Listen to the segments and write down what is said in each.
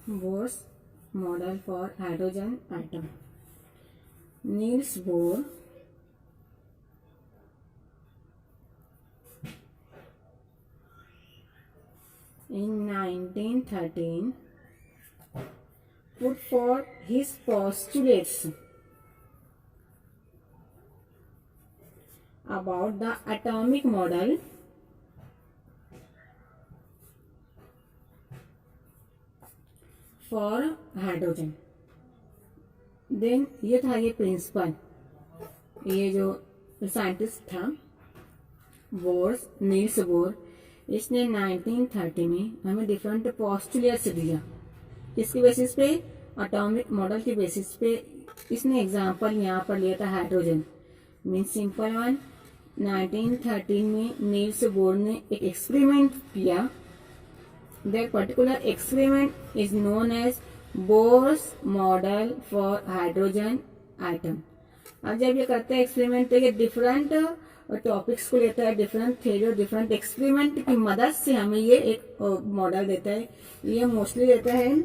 Bohr's model for hydrogen atom. Niels Bohr in 1913 put forth his postulates about the atomic model for hydrogen. Then ये था ये principal, ये जो scientist था bourse, Niels Bohr, इसने 1930 में हमें डिफरेंट पोस्टुलेट्स दिया. इसके बेसिस पे, एटॉमिक मॉडल के बेसिस पे इसने एग्जांपल यहाँ पर लिया था हाइड्रोजन. Means simple one. 1913 में नील्स बोर ने एक एक्सपेरिमेंट किया. That particular experiment is known as Bohr's model for hydrogen atom. अब जब ये करते हैं एक्सपेरिमेंट तो ये डिफरेंट टॉपिक्स को लेता है, डिफरेंट थ्योरी और डिफरेंट एक्सपेरिमेंट की मदद से हमें ये एक मॉडल देता है. ये मोस्टली देता है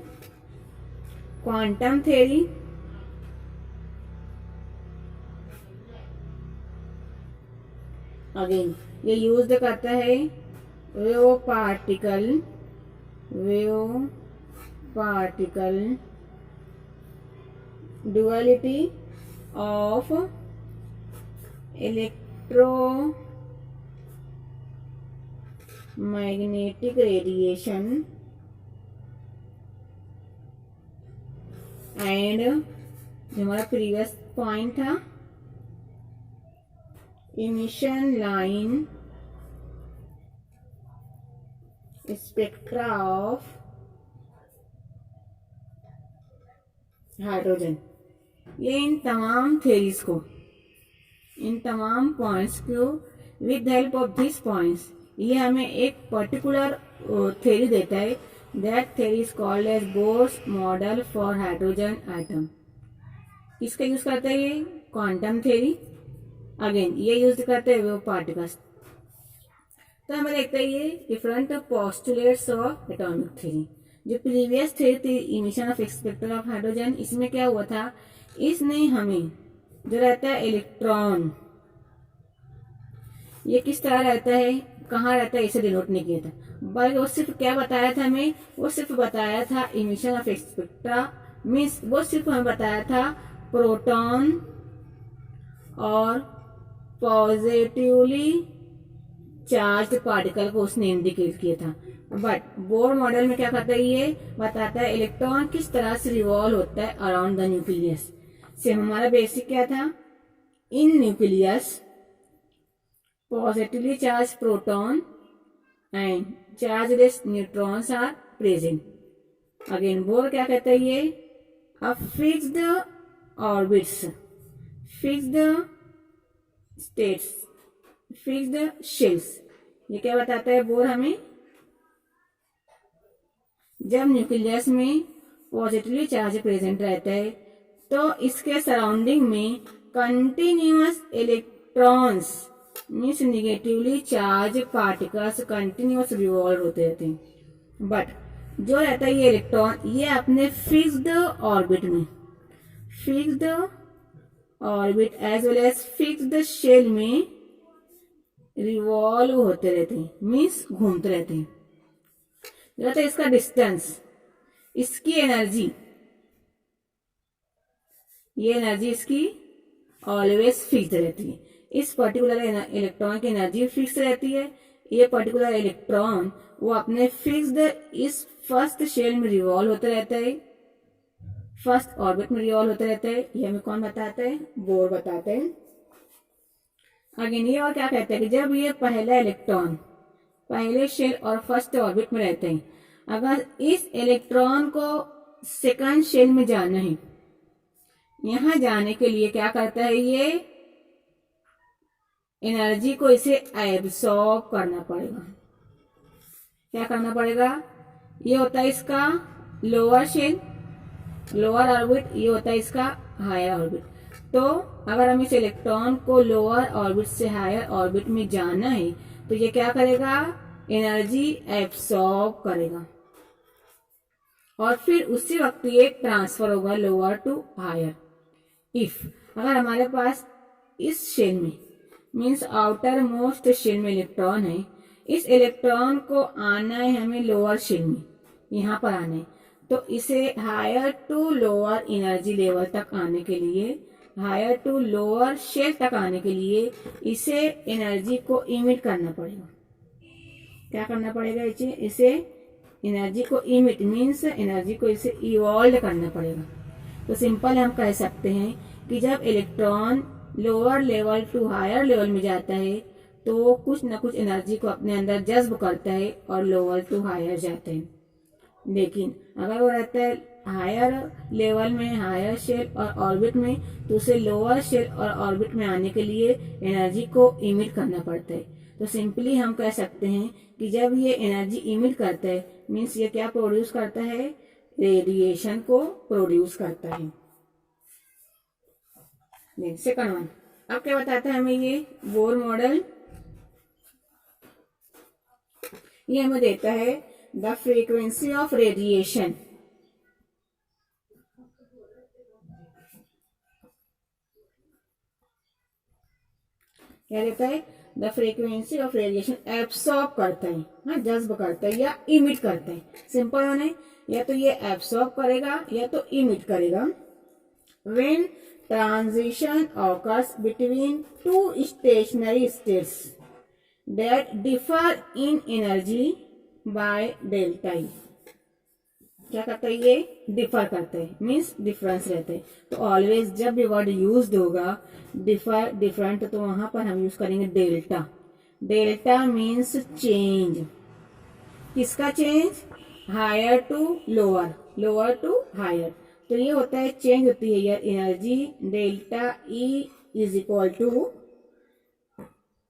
क्वांटम थ्योरी, अगेन ये यूज करता है wave particle duality of electromagnetic radiation and जो हमारा प्रीवियस पॉइंट था emission line spectra of hydrogen. ये इन तमाम थ्योरीज को, इन तमाम पॉइंट्स को with help of this points ये हमें एक पर्टिकुलर थ्योरी देता है. That theory is called as Bohr's model for hydrogen atom. किसका यूज करता है ये? Quantum theory. अगेन ये यूज करते हैं वेव पार्टिकल्स. तो हमें देखते हैं ये different postulates of atomic theory. जो प्रीवियस थ्योरी थी emission of spectrum of hydrogen, इसमें क्या हुआ था, इसने हमें जो रहता है इलेक्ट्रॉन, ये किस तरह रहता है, कहाँ रहता है, इसे डिनोट नहीं किया था. बल्कि वो सिर्फ क्या बताया था हमें, वो सिर्फ बताया था इमिशन ऑफ स्पेक्ट्रा. मीन्स वो सिर्फ हमें बताया था प्रोटॉन और पॉजिटिवली चार्ज पार्टिकल को उसने इंडिकेट किया था. बट बोर मॉडल में क्या करता है, ये बताता है इलेक्ट्रॉन किस तरह से रिवॉल्व होता है अराउंड द न्यूक्लियस. से हमारा बेसिक क्या था, in nucleus positively charge proton and chargeless neutrons are present. Again Bohr क्या कहता है, ये a fixed orbits, fixed states, fixed shells. ये क्या बताता है बोर हमें, जब न्यूक्लियस में पॉजिटिवली चार्ज प्रेजेंट रहता है तो इसके सराउंडिंग में continuous electrons means negatively charge particles continuous revolve होते रहते हैं. बट जो रहता है ये इलेक्ट्रॉन, ये अपने फिक्स्ड ऑर्बिट में, fixed orbit as well as fixed shell में रिवॉल्व होते रहते हैं, मीन्स घूमते रहते हैं. रहता है इसका डिस्टेंस, इसकी एनर्जी, ये एनर्जी इसकी ऑलवेज फिक्स रहती है. इस पर्टिकुलर इलेक्ट्रॉन की एनर्जी फिक्स रहती है. ये पर्टिकुलर इलेक्ट्रॉन वो अपने फिक्स्ड इस फर्स्ट शेल में रिवॉल्व होते रहता है, फर्स्ट ऑर्बिट में रिवॉल्व होते रहता है. ये हमें कौन बताता है, बोर बताते हैं. अगेन ये और क्या कहते हैं कि जब ये पहला इलेक्ट्रॉन पहले शेल और फर्स्ट ऑर्बिट में रहते हैं, अगर इस इलेक्ट्रॉन को सेकंड शेल में जाना है, यहां जाने के लिए क्या करता है, ये एनर्जी को इसे एब्सॉर्ब करना पड़ेगा. क्या करना पड़ेगा, ये होता है इसका लोअर शेल, लोअर ऑर्बिट, ये होता है इसका हायर ऑर्बिट. तो अगर हम इस इलेक्ट्रॉन को लोअर ऑर्बिट से हायर ऑर्बिट में जाना है तो ये क्या करेगा, एनर्जी एब्सॉर्ब करेगा और फिर उसी वक्त ये ट्रांसफर होगा लोअर टू हायर। इफ अगर हमारे पास इस शेल में मीन्स आउटर मोस्ट शेल में इलेक्ट्रॉन है, इस इलेक्ट्रॉन को आना है हमें लोअर शेल में, यहाँ पर आना है, तो इसे higher to lower energy level तक आने के लिए, हायर टू लोअर शेल तक आने के लिए इसे एनर्जी को इमिट करना पड़ेगा। क्या करना पड़ेगा? इसे एनर्जी को इमिट मीन्स एनर्जी को इसे इवॉल्व करना पड़ेगा। तो सिंपल हम कह सकते हैं कि जब electron lower level to higher level में जाता है तो कुछ न कुछ एनर्जी को अपने अंदर जज्ब करता है और लोअर टू हायर जाता है। लेकिन अगर वो रहता है हायर लेवल में, हायर शेल और ऑर्बिट में, तो उसे लोअर शेल और ऑर्बिट में आने के लिए एनर्जी को इमिट करना पड़ता है। तो सिंपली हम कह सकते हैं कि जब ये एनर्जी इमिट करता है मीन्स ये क्या प्रोड्यूस करता है? रेडिएशन को प्रोड्यूस करता है। सेकंड वन, अब क्या बताता है हमें ये बोर मॉडल? ये हमें देता है द फ्रीक्वेंसी ऑफ रेडिएशन। क्या देता है? The frequency of radiation absorb करता है, हाँ जज्ब करता है या इमिट करता है। सिंपल होने या तो ये एब्सॉर्ब करेगा या तो इमिट करेगा। When transition occurs between two stationary states that differ in energy by delta E. क्या करता है? ये डिफर करता है मीन्स डिफरेंस रहता है। तो ऑलवेज जब भी वर्ड यूज होगा डिफर डिफरेंट, तो वहां पर हम यूज करेंगे डेल्टा। Delta means change. किसका change? Higher to lower, lower to higher. तो ये होता है चेंज होती है यार energy. Delta E is equal to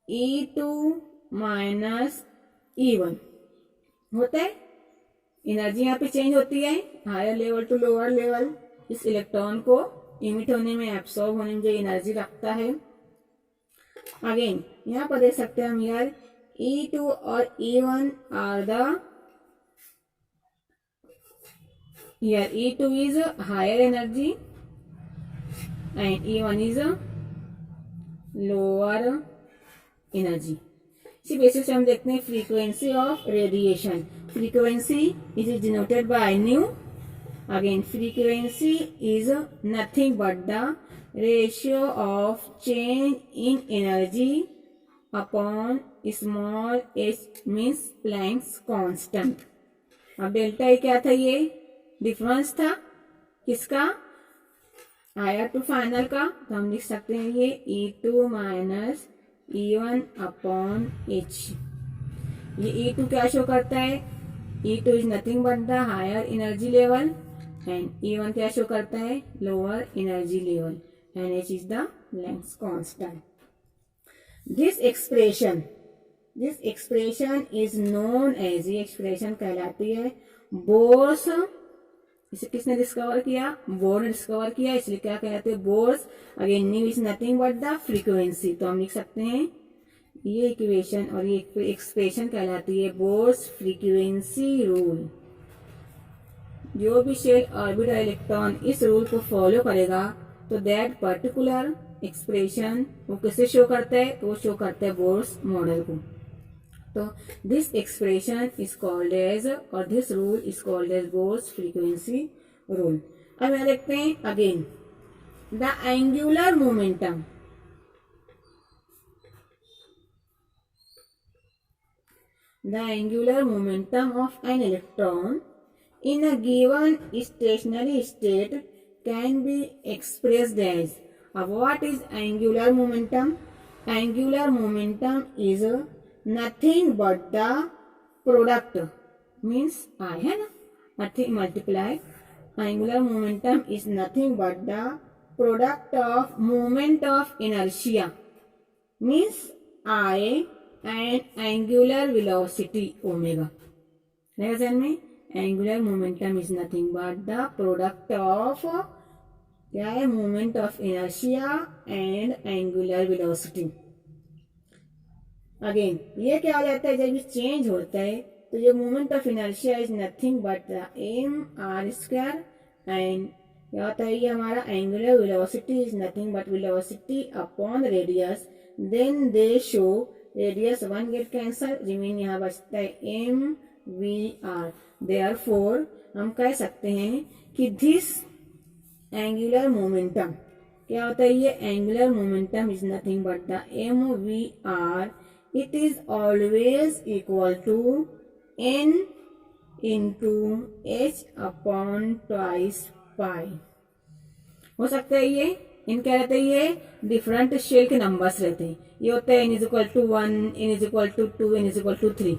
E2 minus E1 होता है। एनर्जी यहाँ पे चेंज होती है higher level to lower level. इस इलेक्ट्रॉन को इमिट होने में, एब्सॉर्ब होने में जो एनर्जी रखता है। अगेन यहाँ पर देख सकते हैं हम यार E2 और E1 आर द, यार E2 is higher energy and E1 is lower energy. इसी बेसिस से हम देखते हैं frequency of radiation. Frequency is denoted by nu. Again frequency is nothing but the ratio of change in energy upon small h means Planck's constant. अब delta E क्या था? ये difference था किसका? हायर टू फाइनल का। तो हम लिख सकते हैं ये E2 minus E1 upon H। ये E2 क्या शो करता है? E2 is nothing but the higher energy level and E1 क्या शो करता है? Lower energy level and H is the length constant. This expression is known as, ये expression कहलाती है बोर्स। इसे किसने डिस्कवर किया? बोर ने डिस्कवर किया, इसलिए क्या कहते हैं? Bohr's. Again nu is nothing but the frequency. तो हम लिख सकते हैं ये इक्वेशन और ये एक्सप्रेशन कहलाती है बोर्स फ्रीक्वेंसी रूल। जो भी शेल ऑर्बिट और इलेक्ट्रॉन इस रूल को फॉलो करेगा तो दैट पर्टिकुलर एक्सप्रेशन वो किसे शो करता है? तो वो शो करता है बोर्स मॉडल को। तो this expression is called as, और this rule is called as Bohr's frequency rule. अब यहाँ देखते हैं again the angular momentum. The angular momentum of an electron in a given stationary state can be expressed as, what is angular momentum? Angular momentum is nothing but the product means I है ना, nothing multiply. Angular momentum is nothing but the product of moment of inertia means I and angular velocity omega. रहेगा ध्यान में? Angular momentum is nothing but the product of क्या है? moment of inertia and angular velocity. Again ये क्या हो जाता है? जब ये चेंज होता है तो ये moment of inertia is nothing but the m r square and क्या होता है ये हमारा angular velocity is nothing but velocity upon radius, then they show radius 1 get cancel, remain यहाँ बचता है एम वी आर। देयरफॉर हम कह सकते हैं कि दिस एंगुलर मोमेंटम क्या होता है, ये angular momentum is nothing but the M V R, it is always equal to n into H upon twice pi. हो सकता है ये इन क्या रहते हैं, ये डिफरेंट शेल के नंबर्स रहते हैं। ये होते हैं n is equal to 1, n is equal to 2, n is equal to 3।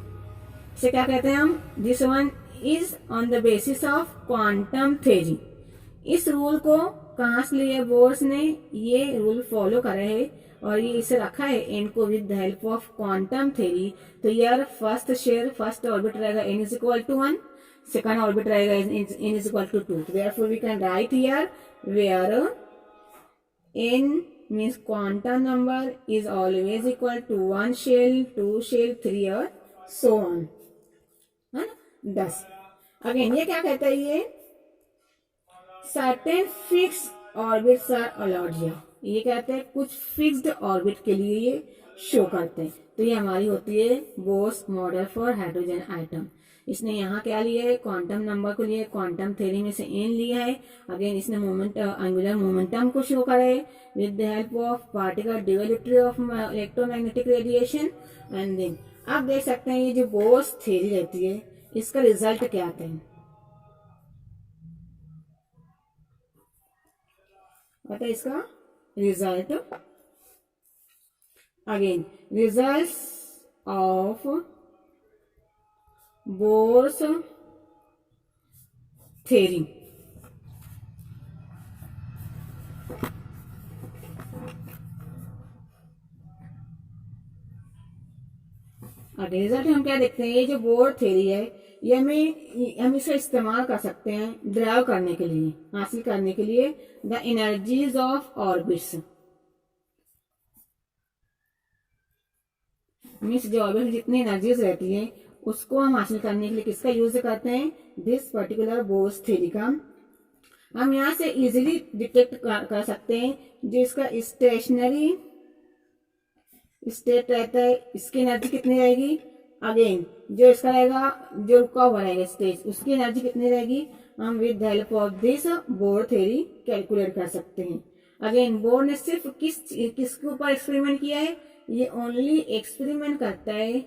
इसे क्या कहते हैं हम, this one is on the basis of quantum theory. इस रूल को कहाँ से लिए बोर्स ने, ये रूल फॉलो करा है और ये इसे रखा है n को with the help of quantum theory. तो यार फर्स्ट शेयर फर्स्ट ऑर्बिट रहेगा n is equal to 1, second orbit रहेगा n is equal to 2। Therefore we can write here where n means quantum number is always equal to 1 shell, 2 shell, 3 और so on, है ना। 10 again ये क्या कहता है, ये certain fix orbits are allowed here. ये कहते हैं कुछ फिक्स्ड ऑर्बिट के लिए ये शो करते हैं। तो ये हमारी होती है bourse model for hydrogen atom. इसने यहाँ क्या लिया है, क्वांटम नंबर को लिया है, क्वांटम थ्योरी में से n लिया है। अगेन इसने मोमेंट एंगुलर मोमेंटम को शो करा है with the help of particle duality of electromagnetic radiation. And then आप देख सकते हैं ये जो बोर्स थ्योरी रहती है इसका रिजल्ट क्या आता है, पता है इसका result. Again results of bourse theory. Result हम क्या देखते हैं, ये जो बोर थ्योरी है ये हम इसे इस्तेमाल कर सकते हैं ड्राइव करने के लिए, हासिल करने के लिए the energies of orbits. Means जो ऑर्बिट में जितनी एनर्जीज रहती है उसको हम हासिल करने के लिए किसका यूज करते हैं, दिस पर्टिकुलर बोर्स थ्योरी का। हम यहाँ से इजीली डिटेक्ट कर सकते हैं जो इसका स्टेशनरी स्टेट रहता है इसकी एनर्जी कितनी रहेगी। अगेन जो इसका रहेगा जो रुका हुआ रहेगा स्टेज उसकी एनर्जी कितनी रहेगी, हम with the help of this bore theory calculate कर सकते हैं। अगेन बोर ने सिर्फ किसके ऊपर एक्सपेरिमेंट किया है, ये ओनली एक्सपेरिमेंट करता है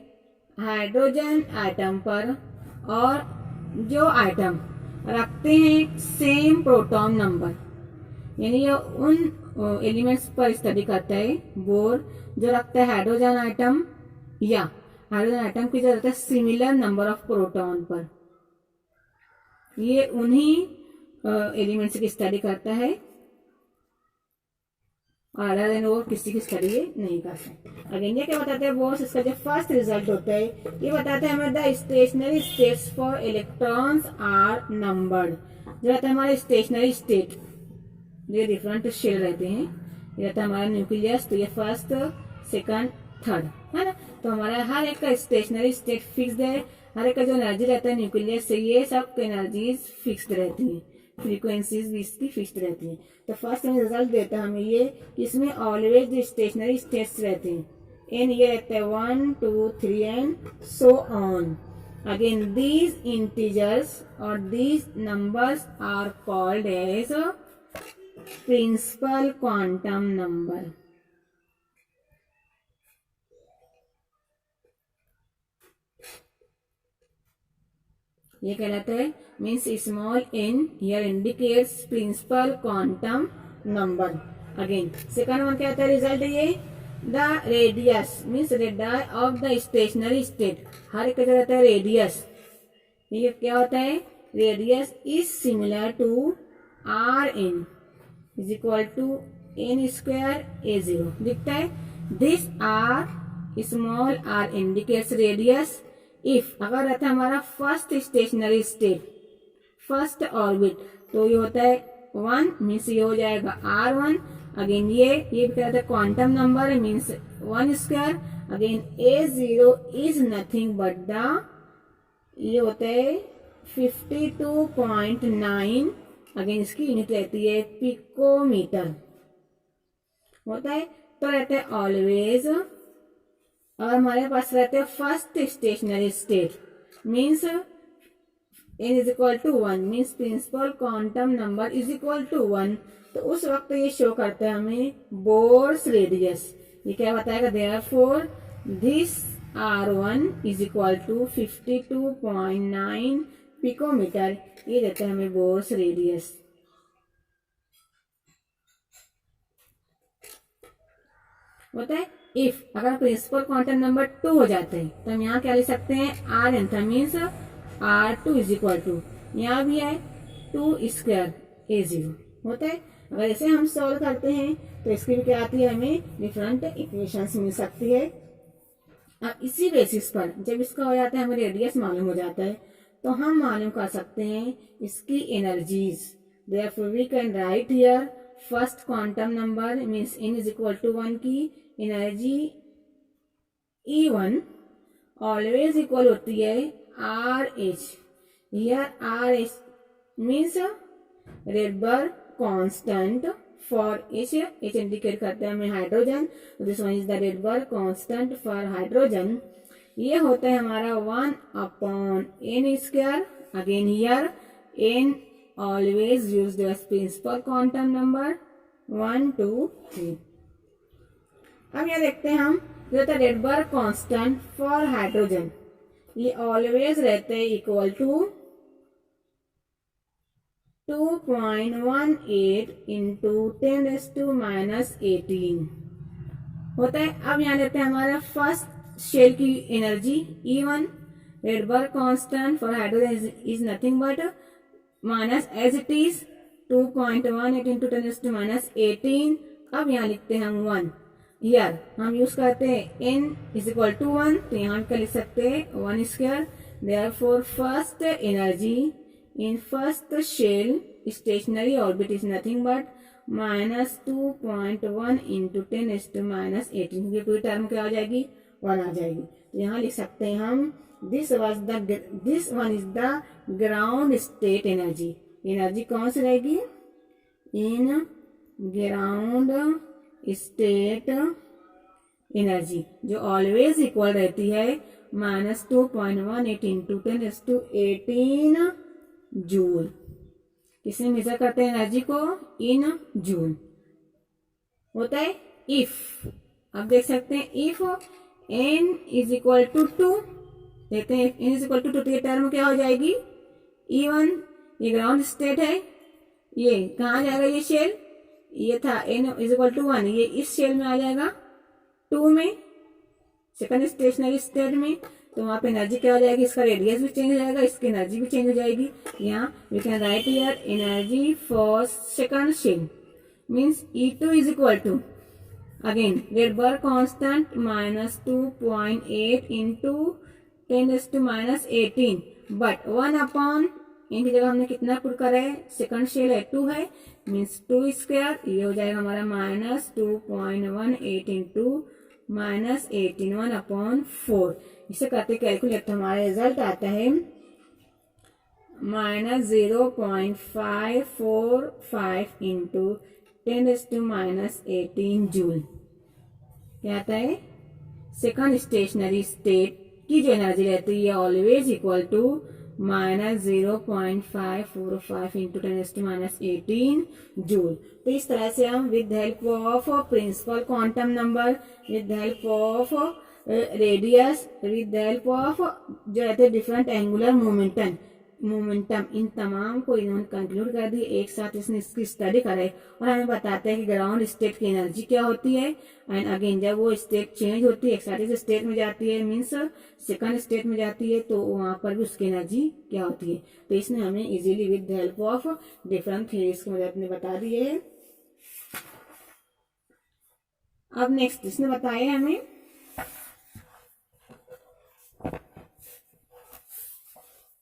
हाइड्रोजन आइटम पर, और जो आइटम रखते हैं सेम प्रोटॉन नंबर, यानी ये उन एलिमेंट्स पर स्टडी करता है बोर जो रखता है हाइड्रोजन आइटम या हाइड्रोजन आइटम की जरूरत है सिमिलर नंबर ऑफ प्रोटॉन पर। ये उन्हीं एलिमेंट्स की स्टडी करता है और अदर देन वो किसी की स्टडी नहीं करते। अगेन ये क्या बताते हैं बोर्स, इसका जो फर्स्ट रिजल्ट होता है ये बताते हैं हमें the stationary states for electrons are numbered. जो रहता है हमारे स्टेशनरी स्टेट जो डिफरेंट शेल रहते हैं, ये रहता है हमारा न्यूक्लियस। तो ये फर्स्ट सेकंड थर्ड है ना, तो हमारा हर एक का स्टेशनरी स्टेट फिक्स्ड है। हर एक का जो एनर्जी रहता है न्यूक्लियस से ये सब एनर्जीज फिक्स्ड रहती है, फ्रीक्वेंसीज भी इसकी फिक्स्ड रहती है। तो फर्स्ट में रिजल्ट देता है हमें ये कि इसमें ऑलवेज जो स्टेशनरी स्टेट्स रहते हैं एन ये रहता है 1 2 3 and so on. Again these integers और these numbers are called as principal quantum number. ये कहलाता है means small n here indicates principal quantum number. Again second one क्या आता है रिजल्ट, ये the radius means radius of the stationary state. हर एक का रहता है रेडियस, ये क्या होता है radius is similar to R N is equal to N square a0 दिखता है। This r small r indicates radius if अगर रहता है हमारा first stationary state first orbit, तो ये होता है 1 मीन्स ये हो जाएगा R1। अगेन ये भी क्या होता है quantum number means 1 square. Again A0 is nothing but the ये होता है 52.9, अगेन इसकी यूनिट रहती है पिकोमीटर होता है। तो रहता है ऑलवेज, और हमारे पास रहते हैं first stationary state means n is equal to 1 means principal quantum number is equal to 1। तो उस वक्त ये शो करता है हमें बोर्स रेडियस। ये क्या बताएगा, therefore this R1 is equal to 52.9 picometer. ये देता है हमें बोर्स रेडियस। होता है इफ अगर प्रिंसिपल क्वांटम नंबर 2 हो जाते हैं तो हम यहाँ क्या लिख सकते हैं, Rn था means R2 is equal to, यहाँ भी है 2 स्क्वायर A0 होता है। अगर ऐसे हम सॉल्व करते हैं तो इसकी भी क्या आती है, हमें डिफरेंट इक्वेशंस मिल सकती है। अब इसी बेसिस पर जब इसका हो जाता है हमें रेडियस मालूम हो जाता है तो हम मालूम कर सकते हैं इसकी energies. Therefore we can write here first quantum number means n is equal to 1 की एनर्जी E1 ऑलवेज इक्वल होती है RH। Here RH means Rydberg constant for H indicate करते हैं हमें hydrogen, this one is the Rydberg constant for hydrogen. ये होता है हमारा 1/n²। अगेन here n always used as principal quantum number 1, 2, 3। अब यह देखते हैं हम जो होता है रेडबर्ग कांस्टेंट फॉर हाइड्रोजन, ये ऑलवेज रहते हैं इक्वल टू 2.18 इंटू 10⁻⁻18 होता है। अब यहाँ लेते हैं हमारा फर्स्ट शेल की energy E1, Rydberg constant for hydrogen is nothing but minus as it is 2.18 into 10⁻⁸18। अब यहाँ लिखते हैं हम 1, हियर हम यूज करते हैं n इज इक्वल टू 1, तो यहाँ क्या लिख सकते हैं 1²। Therefore first energy in first shell stationary orbit is nothing but minus 2.1 into 10⁻⁸18, क्योंकि पूरी टर्म क्या हो जाएगी 1 आ जाएगी। तो यहाँ लिख सकते हैं हम this one is the ground state energy. Energy कौन सी रहेगी, इन ग्राउंड स्टेट एनर्जी जो ऑलवेज इक्वल रहती है -2.18 इंटू 10⁻18 जूल। किसने मेजर करते हैं एनर्जी को, इन जूल होता है। इफ अब देख सकते हैं if n is equal to 2, देखते हैं n इज इक्वल टू 2 तो ये टर्म क्या हो जाएगी E1, ये ग्राउंड स्टेट है, ये कहाँ जाएगा, ये शेल ये था n इज इक्वल टू 1, ये इस शेल में आ जाएगा 2 में सेकंड स्टेशनरी स्टेट में, तो वहां पे एनर्जी क्या हो जाएगी, इसका रेडियस भी चेंज हो जाएगा, इसकी एनर्जी भी चेंज हो जाएगी। यहाँ we can write here energy for second shell means E2 is equal to again Rydberg constant -2.8 into 10⁻⁸18 but 1/n की जगह हमने कितना पुट करा है, सेकंड शेल है 2 है मीन्स 2²। ये हो जाएगा हमारा -2.18 इंटू -18 1/4। इसे करते कैलकुलेट हमारा रिजल्ट आता है -0.545 इंटू 10⁻⁸18 जूल। क्या आता है, सेकंड स्टेशनरी स्टेट की जो एनर्जी रहती है always equal to -0.545 into 10⁻⁸18 joule. तो इस तरह से हम with help of principal quantum number, with help of radius, with help of जो रहते हैं डिफरेंट एंगुलर मोमेंटम, इन तमाम को इन्होंने कंक्लूड कर दी, एक साथ इसने इसकी स्टडी कराई और हमें बताते हैं कि ग्राउंड स्टेट की एनर्जी क्या होती है। एंड अगेन जब वो स्टेट चेंज होती है, एक्साइटेड स्टेट में जाती है मीन्स सेकंड स्टेट में जाती है, तो वहां पर भी उसकी एनर्जी क्या होती है। तो इसने हमें easily with help of different theories की मदद में बता दिए है। अब नेक्स्ट इसने बताया हमें